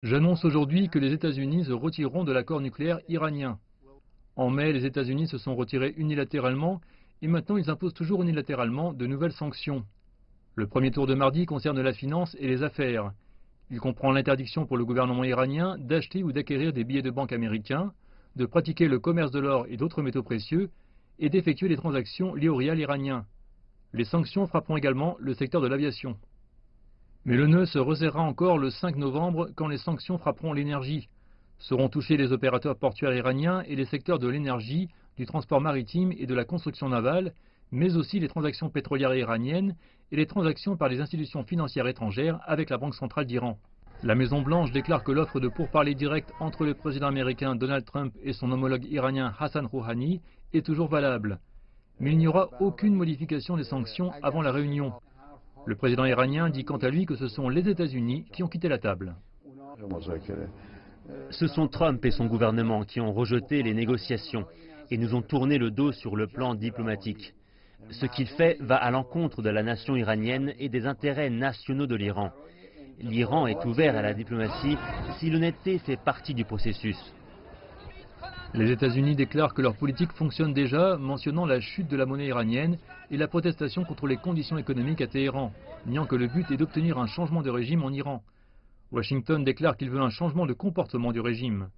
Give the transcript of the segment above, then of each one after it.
J'annonce aujourd'hui que les États-Unis se retireront de l'accord nucléaire iranien. En mai, les États-Unis se sont retirés unilatéralement et maintenant ils imposent toujours unilatéralement de nouvelles sanctions. Le premier tour de mardi concerne la finance et les affaires. Il comprend l'interdiction pour le gouvernement iranien d'acheter ou d'acquérir des billets de banque américains, de pratiquer le commerce de l'or et d'autres métaux précieux et d'effectuer des transactions liées au rial iranien. Les sanctions frapperont également le secteur de l'aviation. Mais le nœud se resserrera encore le 5 novembre quand les sanctions frapperont l'énergie. Seront touchés les opérateurs portuaires iraniens et les secteurs de l'énergie, du transport maritime et de la construction navale, mais aussi les transactions pétrolières iraniennes et les transactions par les institutions financières étrangères avec la Banque centrale d'Iran. La Maison-Blanche déclare que l'offre de pourparlers directs entre le président américain Donald Trump et son homologue iranien Hassan Rouhani est toujours valable. Mais il n'y aura aucune modification des sanctions avant la réunion. Le président iranien dit quant à lui que ce sont les États-Unis qui ont quitté la table. Ce sont Trump et son gouvernement qui ont rejeté les négociations et nous ont tourné le dos sur le plan diplomatique. Ce qu'il fait va à l'encontre de la nation iranienne et des intérêts nationaux de l'Iran. L'Iran est ouvert à la diplomatie si l'honnêteté fait partie du processus. Les États-Unis déclarent que leur politique fonctionne déjà, mentionnant la chute de la monnaie iranienne et la protestation contre les conditions économiques à Téhéran, niant que le but est d'obtenir un changement de régime en Iran. Washington déclare qu'il veut un changement de comportement du régime.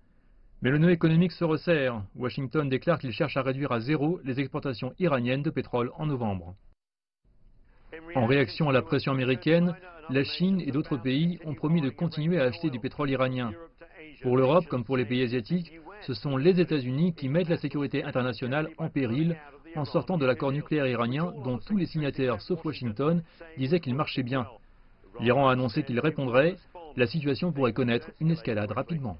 Mais le nœud économique se resserre. Washington déclare qu'il cherche à réduire à zéro les exportations iraniennes de pétrole en novembre. En réaction à la pression américaine, la Chine et d'autres pays ont promis de continuer à acheter du pétrole iranien. Pour l'Europe, comme pour les pays asiatiques, ce sont les États-Unis qui mettent la sécurité internationale en péril en sortant de l'accord nucléaire iranien dont tous les signataires, sauf Washington, disaient qu'il marchait bien. L'Iran a annoncé qu'il répondrait. La situation pourrait connaître une escalade rapidement.